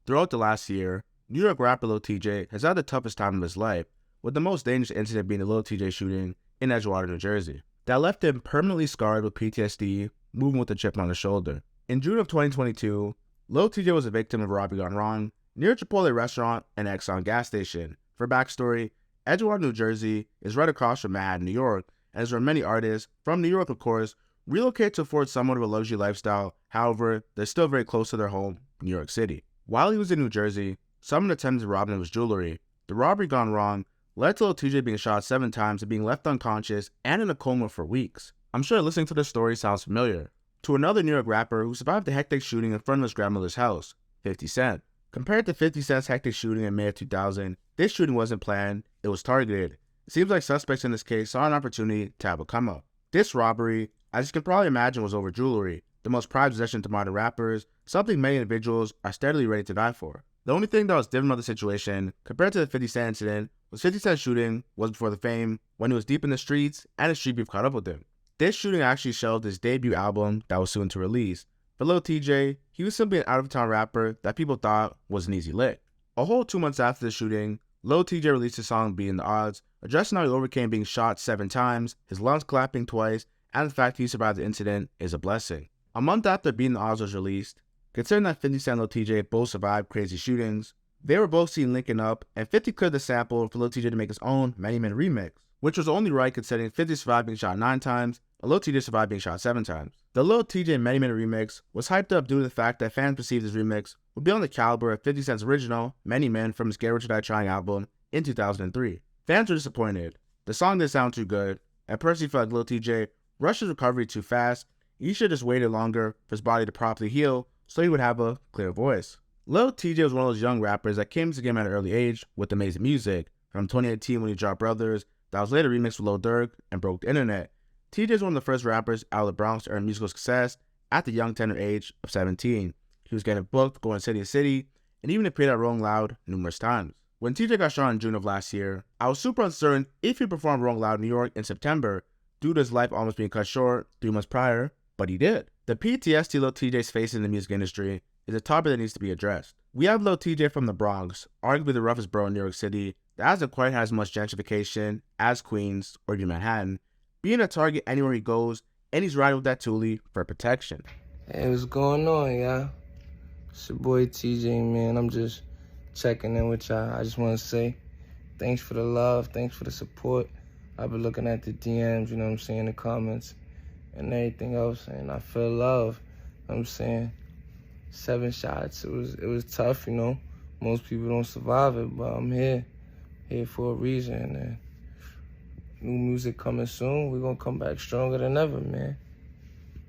Throughout the last year, New York rapper Lil Tjay has had the toughest time of his life, with the most dangerous incident being the Lil Tjay shooting in Edgewater, New Jersey, that left him permanently scarred with PTSD, moving with a chip on his shoulder. In June of 2022, Lil Tjay was a victim of a robbery gone wrong near a Chipotle restaurant and Exxon gas station. For backstory, Edgewater, New Jersey is right across from Manhattan, New York, and is where many artists, from New York of course, relocate to afford somewhat of a luxury lifestyle. However, they're still very close to their home, New York City. While he was in New Jersey, someone attempted to rob him of his jewelry. The robbery gone wrong led to Lil Tjay being shot 7 times and being left unconscious and in a coma for weeks. I'm sure listening to this story sounds familiar to another New York rapper who survived a hectic shooting in front of his grandmother's house, 50 Cent. Compared to 50 Cent's hectic shooting in May of 2000, this shooting wasn't planned, it was targeted. It seems like suspects in this case saw an opportunity to have a come up. This robbery, as you can probably imagine, was over jewelry, the most prized possession to modern rappers, something many individuals are steadily ready to die for. The only thing that was different about the situation, compared to the 50 Cent incident, was 50 Cent's shooting was before the fame, when he was deep in the streets, and his street beef caught up with him. This shooting actually shelved his debut album that was soon to release. For Lil Tjay, he was simply an out-of-town rapper that people thought was an easy lick. A whole 2 months after the shooting, Lil Tjay released his song Beating the Odds, addressing how he overcame being shot 7 times, his lungs clapping twice, and the fact he survived the incident is a blessing. A month after Beating the Odds was released, considering that 50 Cent and Lil Tjay both survived crazy shootings, they were both seen linking up, and 50 cleared the sample for Lil Tjay to make his own Many Men remix, which was only right considering 50 survived being shot 9 times, and Lil Tjay survived being shot 7 times. The Lil Tjay Many Men remix was hyped up due to the fact that fans perceived his remix would be on the caliber of 50 Cent's original Many Men from his Get Rich or Die Trying album in 2003. Fans were disappointed. The song didn't sound too good, and personally felt like Lil Tjay rushed his recovery too fast. He should have just waited longer for his body to properly heal so he would have a clear voice. Lil Tjay was one of those young rappers that came to the game at an early age with amazing music, from 2018 when he dropped Brothers, that was later remixed with Lil Durk and broke the internet. Tjay is one of the first rappers out of the Bronx to earn musical success at the young tender age of 17. He was getting booked, going city to city, and even appeared at Rolling Loud numerous times. When Tjay got shot in June of last year, I was super uncertain if he'd perform Rolling Loud in New York in September, due to his life almost being cut short 3 months prior, but he did. The PTSD Lil Tjay's facing in the music industry is a topic that needs to be addressed. We have Lil Tjay from the Bronx, arguably the roughest borough in New York City, that hasn't quite had as much gentrification as Queens or even Manhattan, being a target anywhere he goes, and he's riding with that Thule for protection. Hey, what's going on, y'all? It's your boy TJ, man. I'm just checking in with y'all. I just want to say thanks for the love, thanks for the support. I've been looking at the DMs, you know what I'm saying, the comments and everything else, and I feel love. You know what I'm saying 7 shots, it was tough, you know. Most people don't survive it, but I'm here for a reason. And new music coming soon. We're gonna come back stronger than ever, man.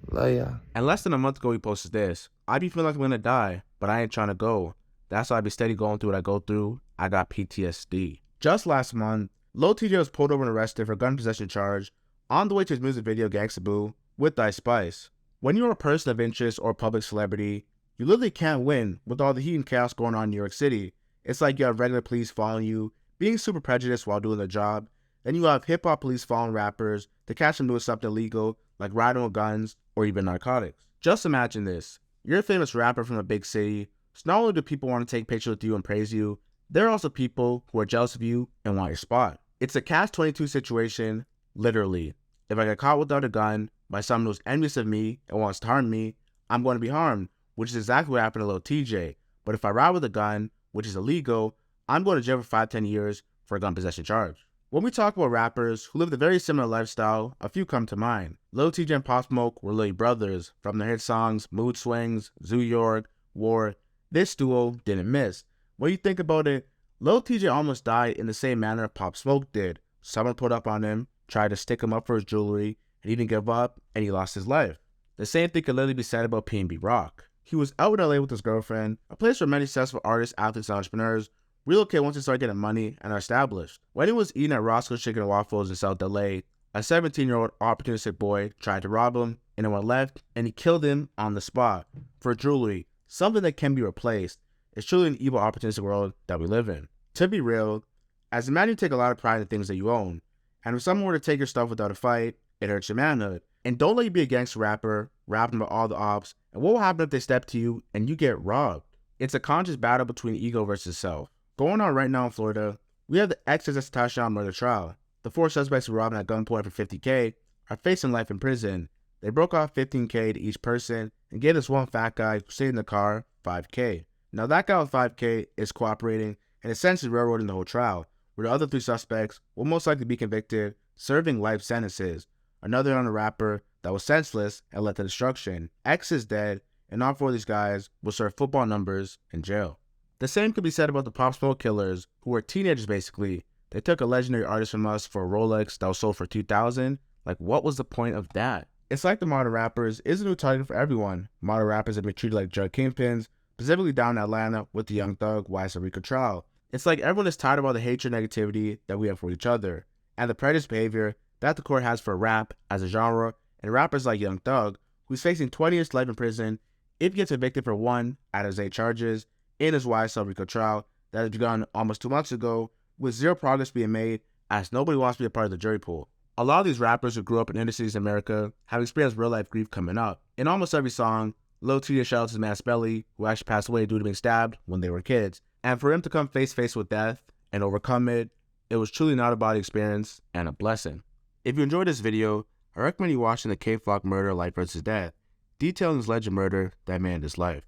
Love y'all. And less than a month ago he posted this: I be feeling like I'm gonna die, but I ain't trying to go. That's why I be steady going through what I go through. I got PTSD. Just last month, Lil Tjay was pulled over and arrested for a gun possession charge on the way to his music video Gangsta Boo with Ice Spice. When you're a person of interest or a public celebrity, you literally can't win with all the heat and chaos going on in New York City. It's like you have regular police following you, being super prejudiced while doing their job. Then you have hip-hop police following rappers to catch them doing something illegal, like riding with guns or even narcotics. Just imagine this. You're a famous rapper from a big city, so not only do people want to take pictures with you and praise you, there are also people who are jealous of you and want your spot. It's a catch-22 situation, literally. If I get caught without a gun by someone who's envious of me and wants to harm me, I'm going to be harmed, which is exactly what happened to Lil Tjay. But if I ride with a gun, which is illegal, I'm going to jail for 5-10 years for a gun possession charge. When we talk about rappers who lived a very similar lifestyle, a few come to mind. Lil Tjay and Pop Smoke were literally brothers, from their hit songs Mood Swings, Zoo York, War. This duo didn't miss. When you think about it, Lil Tjay almost died in the same manner Pop Smoke did. Someone put up on him, tried to stick him up for his jewelry, and he didn't give up, and he lost his life. The same thing could literally be said about P&B Rock. He was out in LA with his girlfriend, a place where many successful artists, athletes, and entrepreneurs relocate once they start getting money and are established. When he was eating at Roscoe's Chicken and Waffles in South LA, a 17-year-old opportunistic boy tried to rob him, and it went left, and he killed him on the spot for jewelry, something that can be replaced. It's truly an evil, opportunistic world that we live in. To be real, as a man, you take a lot of pride in the things that you own, and if someone were to take your stuff without a fight, it hurts your manhood. And don't let you be a gangster rapper, rapping about all the ops, and what will happen if they step to you and you get robbed? It's a conscious battle between ego versus self. Going on right now in Florida, we have the Exodus Tashawn murder trial. The 4 suspects who robbed at gunpoint for $50K are facing life in prison. They broke off $15K to each person and gave this one fat guy who stayed in the car $5K. Now that guy with $5K is cooperating and essentially railroading the whole trial, where the other 3 suspects will most likely be convicted, serving life sentences. Another on a rapper that was senseless and led to destruction. X is dead, and all 4 of these guys will serve football numbers in jail. The same could be said about the Pop Smoke killers, who were teenagers basically. They took a legendary artist from us for a Rolex that was sold for $2,000. Like, what was the point of that? It's like the modern rappers is a new target for everyone. Modern rappers have been treated like drug kingpins, specifically down in Atlanta with the Young Thug YSL Rico trial. It's like everyone is tired of all the hatred and negativity that we have for each other, and the prejudice behavior that the court has for rap as a genre, and rappers like Young Thug, who's facing 20 years to life in prison if he gets evicted for 1 out of his 8 charges in his YSL Rico trial that has begun almost 2 months ago, with zero progress being made as nobody wants to be a part of the jury pool. A lot of these rappers who grew up in inner cities in America have experienced real life grief coming up. In almost every song, Lil Tjay shouts his man Spelly, who actually passed away due to being stabbed when they were kids. And for him to come face to face with death and overcome it, it was truly not a body experience and a blessing. If you enjoyed this video, I recommend you watching the K Flock murder Life vs. Death, detailing his alleged murder that made his life.